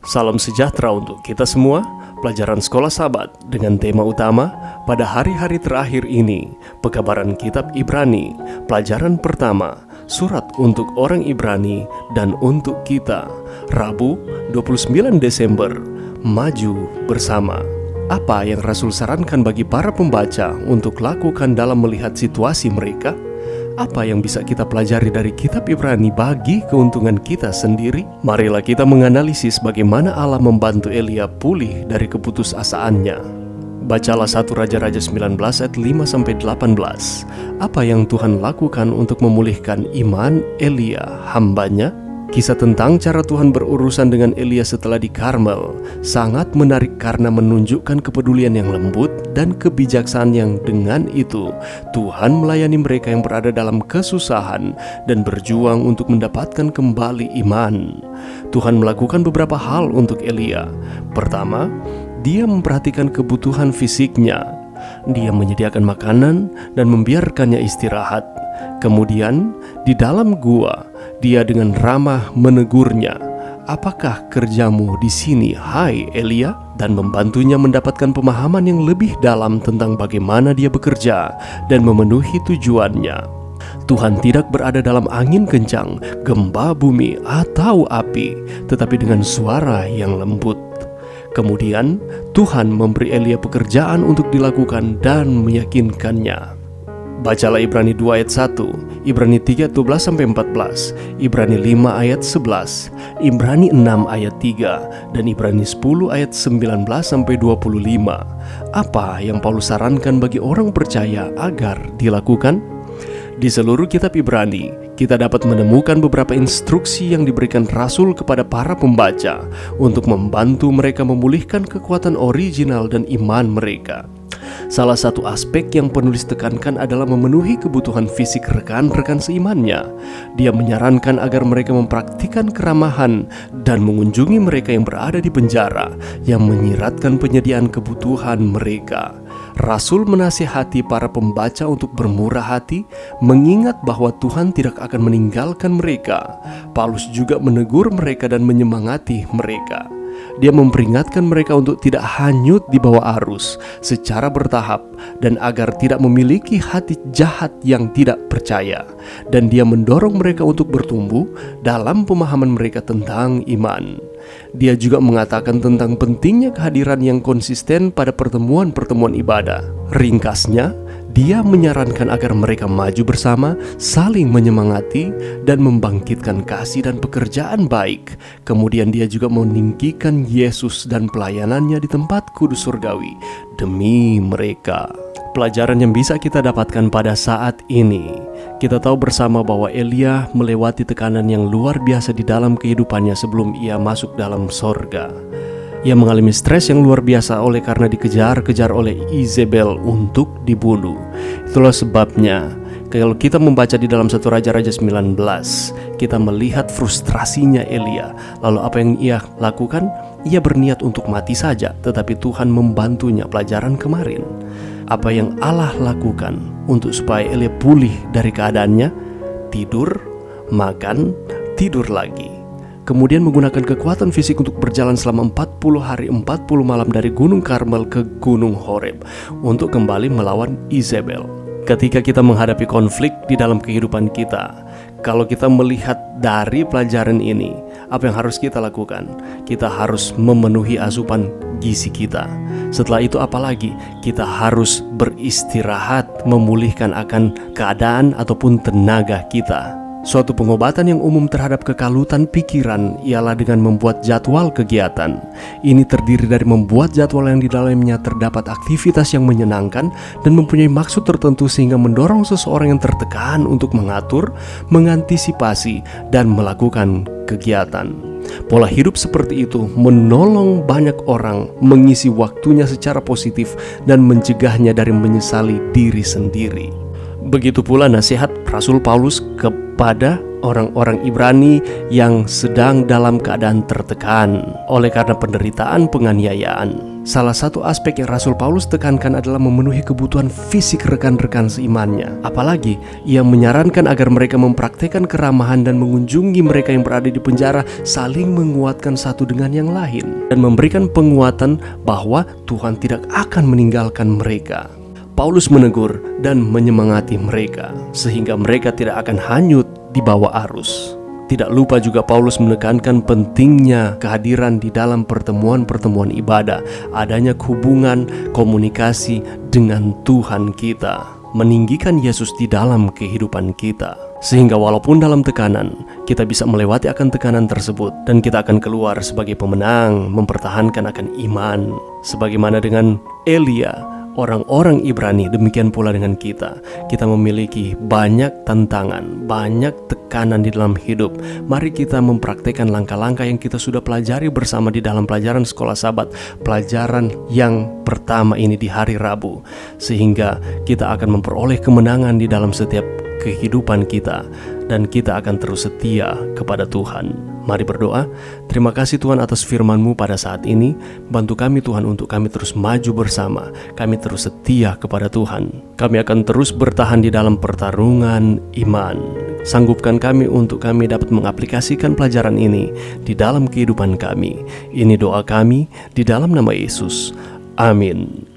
Salam sejahtera untuk kita semua. Pelajaran Sekolah Sabat dengan tema utama pada hari-hari terakhir ini, pekabaran kitab Ibrani, pelajaran pertama, surat untuk orang Ibrani dan untuk kita. Rabu, 29 Desember, maju bersama. Apa yang Rasul sarankan bagi para pembaca untuk lakukan dalam melihat situasi mereka? Apa yang bisa kita pelajari dari kitab Ibrani bagi keuntungan kita sendiri? Marilah kita menganalisis bagaimana Allah membantu Elia pulih dari keputusasaannya. Bacalah 1 Raja-Raja 19 ayat 5-18. Apa yang Tuhan lakukan untuk memulihkan iman Elia, hambanya? Kisah tentang cara Tuhan berurusan dengan Elia setelah di Karmel sangat menarik karena menunjukkan kepedulian yang lembut dan kebijaksanaan yang dengan itu Tuhan melayani mereka yang berada dalam kesusahan dan berjuang untuk mendapatkan kembali iman. Tuhan melakukan beberapa hal untuk Elia. Pertama, Dia memperhatikan kebutuhan fisiknya. Dia menyediakan makanan dan membiarkannya istirahat. Kemudian, di dalam gua, Dia dengan ramah menegurnya, "Apakah kerjamu di sini, hai Elia?" dan membantunya mendapatkan pemahaman yang lebih dalam tentang bagaimana dia bekerja dan memenuhi tujuannya. Tuhan tidak berada dalam angin kencang, gempa bumi, atau api, tetapi dengan suara yang lembut. Kemudian, Tuhan memberi Elia pekerjaan untuk dilakukan dan meyakinkannya. Bacalah Ibrani 2 ayat 1, Ibrani 3 12-14, Ibrani 5 ayat 11, Ibrani 6 ayat 3, dan Ibrani 10 ayat 19-25. Apa yang Paulus sarankan bagi orang percaya agar dilakukan? Di seluruh kitab Ibrani, kita dapat menemukan beberapa instruksi yang diberikan Rasul kepada para pembaca untuk membantu mereka memulihkan kekuatan original dan iman mereka. Salah satu aspek yang penulis tekankan adalah memenuhi kebutuhan fisik rekan-rekan seimannya. Dia menyarankan agar mereka mempraktikkan keramahan dan mengunjungi mereka yang berada di penjara, yang menyiratkan penyediaan kebutuhan mereka. Rasul menasihati para pembaca untuk bermurah hati, mengingat bahwa Tuhan tidak akan meninggalkan mereka. Paulus juga menegur mereka dan menyemangati mereka. Dia memperingatkan mereka untuk tidak hanyut di bawah arus secara bertahap dan agar tidak memiliki hati jahat yang tidak percaya. Dan dia mendorong mereka untuk bertumbuh dalam pemahaman mereka tentang iman. Dia juga mengatakan tentang pentingnya kehadiran yang konsisten pada pertemuan-pertemuan ibadah. Ringkasnya, dia menyarankan agar mereka maju bersama, saling menyemangati, dan membangkitkan kasih dan pekerjaan baik. Kemudian dia juga meninggikan Yesus dan pelayanannya di tempat kudus surgawi demi mereka. Pelajaran yang bisa kita dapatkan pada saat ini, kita tahu bersama bahwa Elia melewati tekanan yang luar biasa di dalam kehidupannya sebelum ia masuk dalam sorga. Ia mengalami stres yang luar biasa oleh karena dikejar-kejar oleh Izebel untuk dibunuh. Itulah sebabnya kalau kita membaca di dalam 1 Raja-Raja 19, kita melihat frustrasinya Elia. Lalu apa yang ia lakukan? Ia berniat untuk mati saja, tetapi Tuhan membantunya. Pelajaran kemarin, apa yang Allah lakukan untuk supaya Elia pulih dari keadaannya? Tidur, makan, tidur lagi. Kemudian menggunakan kekuatan fisik untuk berjalan selama 40 hari 40 malam dari Gunung Karmel ke Gunung Horeb untuk kembali melawan Izebel. Ketika kita menghadapi konflik di dalam kehidupan kita, kalau kita melihat dari pelajaran ini, apa yang harus kita lakukan? Kita harus memenuhi asupan gizi kita. Setelah itu apalagi? Kita harus beristirahat, memulihkan akan keadaan ataupun tenaga kita. Suatu pengobatan yang umum terhadap kekalutan pikiran ialah dengan membuat jadwal kegiatan. Ini terdiri dari membuat jadwal yang di dalamnya terdapat aktivitas yang menyenangkan dan mempunyai maksud tertentu sehingga mendorong seseorang yang tertekan untuk mengatur, mengantisipasi, dan melakukan kegiatan. Pola hidup seperti itu menolong banyak orang mengisi waktunya secara positif dan mencegahnya dari menyesali diri sendiri. Begitu pula nasihat Rasul Paulus kepada orang-orang Ibrani yang sedang dalam keadaan tertekan oleh karena penderitaan penganiayaan. salah satu aspek yang Rasul Paulus tekankan adalah memenuhi kebutuhan fisik rekan-rekan seimannya. Apalagi, ia menyarankan agar mereka mempraktekkan keramahan dan mengunjungi mereka yang berada di penjara, saling menguatkan satu dengan yang lain, dan memberikan penguatan bahwa Tuhan tidak akan meninggalkan mereka. Paulus menegur dan menyemangati mereka, sehingga mereka tidak akan hanyut di bawah arus. Tidak lupa juga Paulus menekankan pentingnya kehadiran di dalam pertemuan-pertemuan ibadah, adanya hubungan komunikasi dengan Tuhan kita, meninggikan Yesus di dalam kehidupan kita. Sehingga walaupun dalam tekanan, kita bisa melewati akan tekanan tersebut dan kita akan keluar sebagai pemenang, mempertahankan akan iman. Sebagaimana dengan Elia, orang-orang Ibrani, demikian pula dengan kita. Kita memiliki banyak tantangan, banyak tekanan di dalam hidup. Mari kita mempraktekkan langkah-langkah yang kita sudah pelajari bersama di dalam pelajaran sekolah Sabat, pelajaran yang pertama ini di hari Rabu, sehingga kita akan memperoleh kemenangan di dalam setiap kehidupan kita, dan kita akan terus setia kepada Tuhan. Mari berdoa. Terima kasih Tuhan atas firman-Mu pada saat ini. Bantu kami Tuhan untuk kami terus maju bersama. Kami terus setia kepada Tuhan. Kami akan terus bertahan di dalam pertarungan iman. Sanggupkan kami untuk kami dapat mengaplikasikan pelajaran ini di dalam kehidupan kami. Ini doa kami di dalam nama Yesus. Amin.